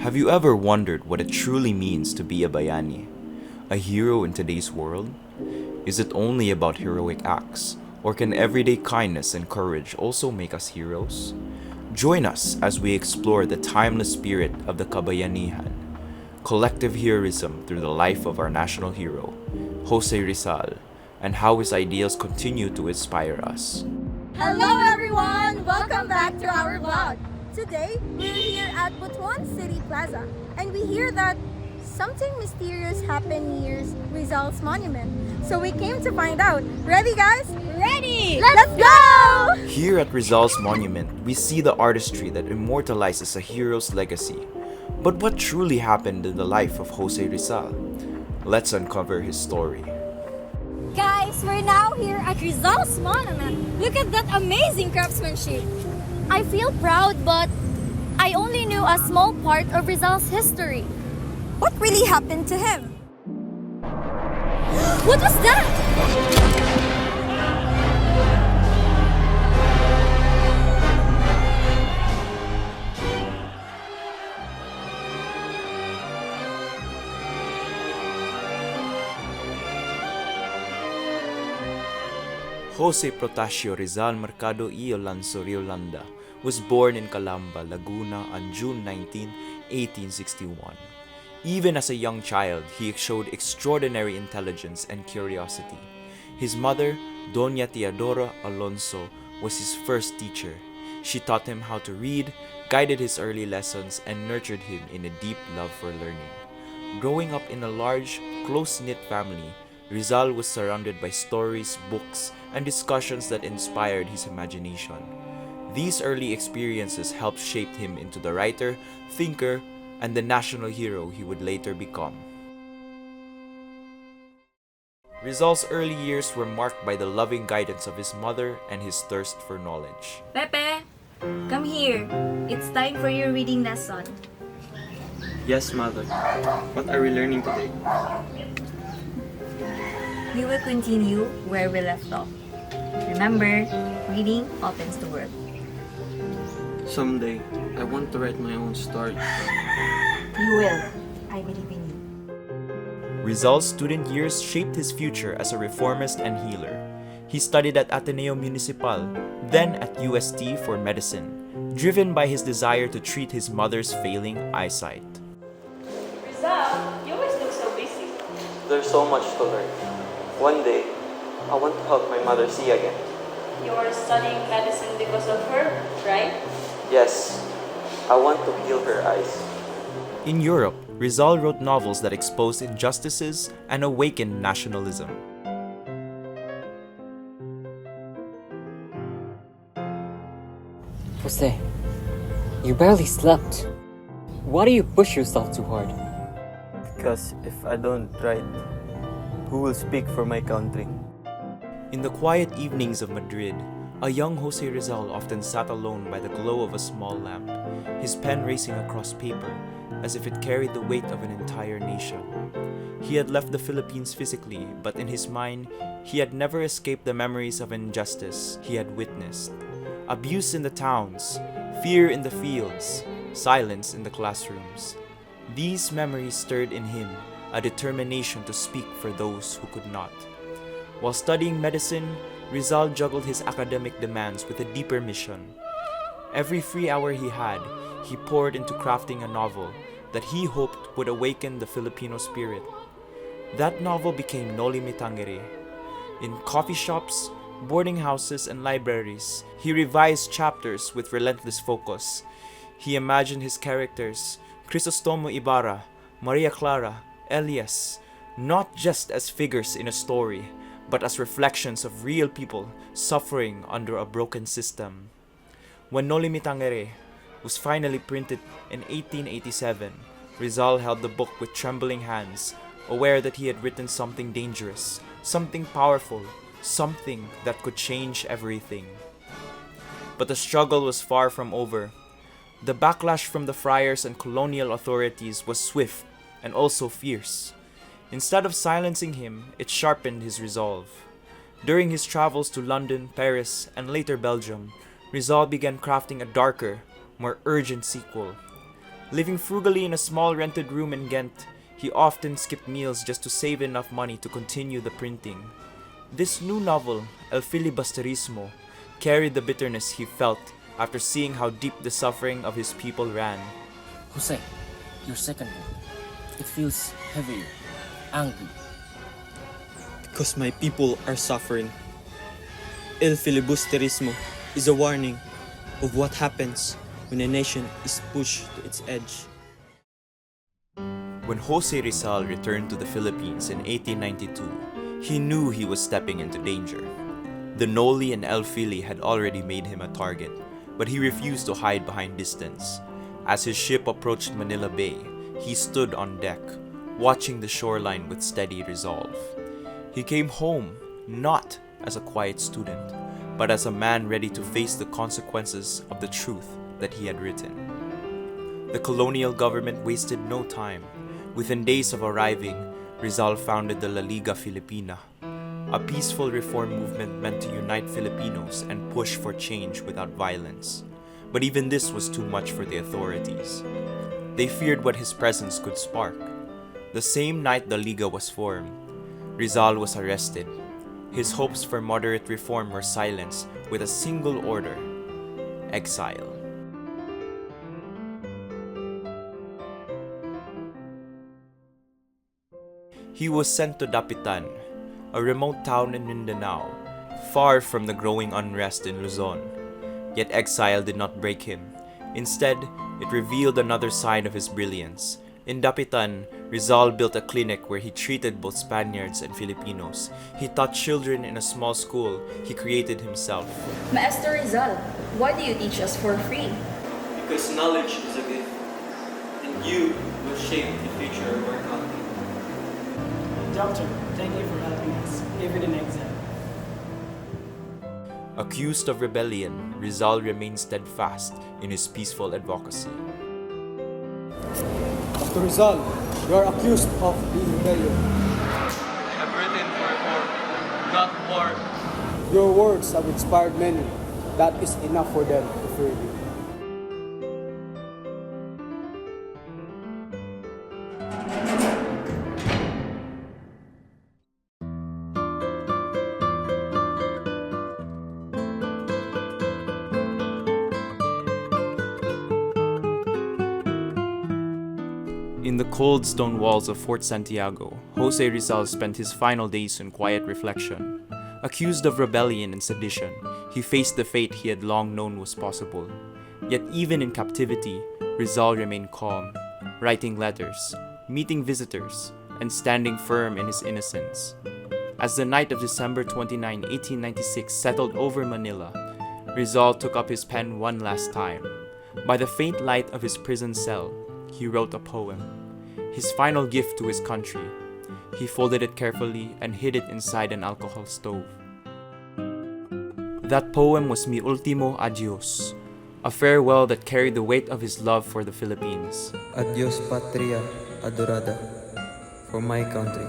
Have you ever wondered what it truly means to be a bayani, a hero in today's world? Is it only about heroic acts, or can everyday kindness and courage also make us heroes? Join us as we explore the timeless spirit of the Kabayanihan, collective heroism through the life of our national hero, José Rizal, and how his ideals continue to inspire us. Hello everyone! Welcome back to our vlog. Today, we're here at Butuan City Plaza, and we hear that something mysterious happened near Rizal's monument. So we came to find out. Ready guys? Ready! Let's go! Here at Rizal's monument, we see the artistry that immortalizes a hero's legacy. But what truly happened in the life of José Rizal? Let's uncover his story. Guys, we're now here at Rizal's monument. Look at that amazing craftsmanship. I feel proud, but I only knew a small part of Rizal's history. What really happened to him? What was that? Jose Protasio Rizal Mercado y Alonso Riolanda was born in Calamba, Laguna on June 19, 1861. Even as a young child, he showed extraordinary intelligence and curiosity. His mother, Doña Teodora Alonso, was his first teacher. She taught him how to read, guided his early lessons, and nurtured him in a deep love for learning. Growing up in a large, close-knit family, Rizal was surrounded by stories, books, and discussions that inspired his imagination. These early experiences helped shape him into the writer, thinker, and the national hero he would later become. Rizal's early years were marked by the loving guidance of his mother and his thirst for knowledge. Pepe, come here. It's time for your reading lesson. Yes, Mother. What are we learning today? We will continue where we left off. Remember, reading opens the world. Someday, I want to write my own story. You will. I believe in you. Rizal's student years shaped his future as a reformist and healer. He studied at Ateneo Municipal, then at UST for medicine, driven by his desire to treat his mother's failing eyesight. Rizal, you always look so busy. There's so much to learn. One day, I want to help my mother see again. You're studying medicine because of her, right? Yes, I want to heal her eyes. In Europe, Rizal wrote novels that exposed injustices and awakened nationalism. Jose, you barely slept. Why do you push yourself too hard? Because if I don't write, who will speak for my country? In the quiet evenings of Madrid, a young Jose Rizal often sat alone by the glow of a small lamp, his pen racing across paper as if it carried the weight of an entire nation. He had left the Philippines physically, but in his mind, he had never escaped the memories of injustice he had witnessed. Abuse in the towns, fear in the fields, silence in the classrooms. These memories stirred in him a determination to speak for those who could not. While studying medicine, Rizal juggled his academic demands with a deeper mission. Every free hour he had, he poured into crafting a novel that he hoped would awaken the Filipino spirit. That novel became Noli Tangere. In coffee shops, boarding houses, and libraries, he revised chapters with relentless focus. He imagined his characters, Crisostomo Ibarra, Maria Clara, Elias, not just as figures in a story, but as reflections of real people suffering under a broken system. When Noli Tangere was finally printed in 1887, Rizal held the book with trembling hands, aware that he had written something dangerous, something powerful, something that could change everything. But the struggle was far from over. The backlash from the friars and colonial authorities was swift and also fierce. Instead of silencing him, it sharpened his resolve. During his travels to London, Paris, and later Belgium, Rizal began crafting a darker, more urgent sequel. Living frugally in a small rented room in Ghent, he often skipped meals just to save enough money to continue the printing. This new novel, El Filibusterismo, carried the bitterness he felt after seeing how deep the suffering of his people ran. Jose, your second one. It feels heavier, angry. Because my people are suffering. El Filibusterismo is a warning of what happens when a nation is pushed to its edge. When José Rizal returned to the Philippines in 1892, he knew he was stepping into danger. The Noli and El Fili had already made him a target, but he refused to hide behind distance. As his ship approached Manila Bay, he stood on deck, watching the shoreline with steady resolve. He came home not as a quiet student, but as a man ready to face the consequences of the truth that he had written. The colonial government wasted no time. Within days of arriving, Rizal founded the La Liga Filipina, a peaceful reform movement meant to unite Filipinos and push for change without violence. But even this was too much for the authorities. They feared what his presence could spark. The same night the Liga was formed, Rizal was arrested. His hopes for moderate reform were silenced with a single order: exile. He was sent to Dapitan, a remote town in Mindanao, far from the growing unrest in Luzon. Yet exile did not break him. Instead, it revealed another side of his brilliance. In Dapitan, Rizal built a clinic where he treated both Spaniards and Filipinos. He taught children in a small school he created himself. Master Rizal, why do you teach us for free? Because knowledge is a gift, and you will shape the future of our country. Doctor, thank you for helping us, even in exile. Accused of rebellion, Rizal remained steadfast in his peaceful advocacy. Dr. Rizal, you are accused of being rebellion. I have written for reform, not war. Your words have inspired many. That is enough for them to fear you. In the cold stone walls of Fort Santiago, José Rizal spent his final days in quiet reflection. Accused of rebellion and sedition, he faced the fate he had long known was possible. Yet even in captivity, Rizal remained calm, writing letters, meeting visitors, and standing firm in his innocence. As the night of December 29, 1896 settled over Manila, Rizal took up his pen one last time. By the faint light of his prison cell, he wrote a poem, his final gift to his country. He folded it carefully and hid it inside an alcohol stove. That poem was Mi Ultimo Adios, a farewell that carried the weight of his love for the Philippines. Adios patria adorada, for my country,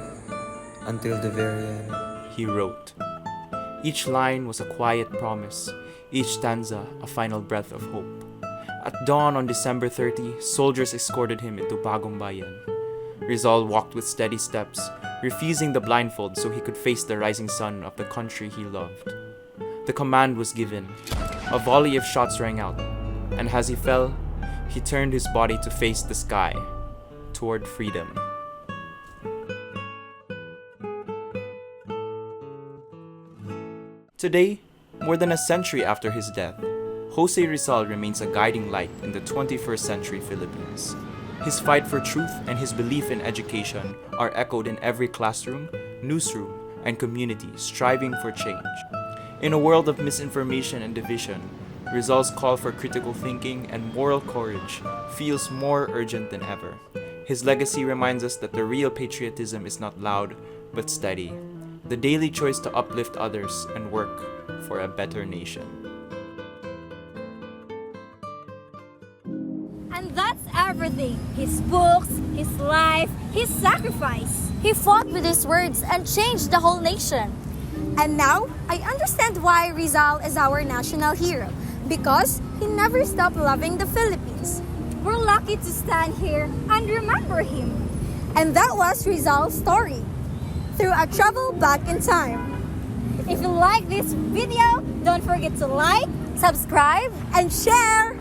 until the very end. He wrote. Each line was a quiet promise, each stanza a final breath of hope. At dawn on December 30, soldiers escorted him into Bagong Bayan. Rizal walked with steady steps, refusing the blindfold so he could face the rising sun of the country he loved. The command was given. A volley of shots rang out, and as he fell, he turned his body to face the sky, toward freedom. Today, more than a century after his death, José Rizal remains a guiding light in the 21st century Philippines. His fight for truth and his belief in education are echoed in every classroom, newsroom, and community striving for change. In a world of misinformation and division, Rizal's call for critical thinking and moral courage feels more urgent than ever. His legacy reminds us that the real patriotism is not loud, but steady. The daily choice to uplift others and work for a better nation. And that's everything. His books, his life, his sacrifice. He fought with his words and changed the whole nation. And now, I understand why Rizal is our national hero. Because he never stopped loving the Philippines. We're lucky to stand here and remember him. And that was Rizal's story, through a travel back in time. If you like this video, don't forget to like, subscribe, and share!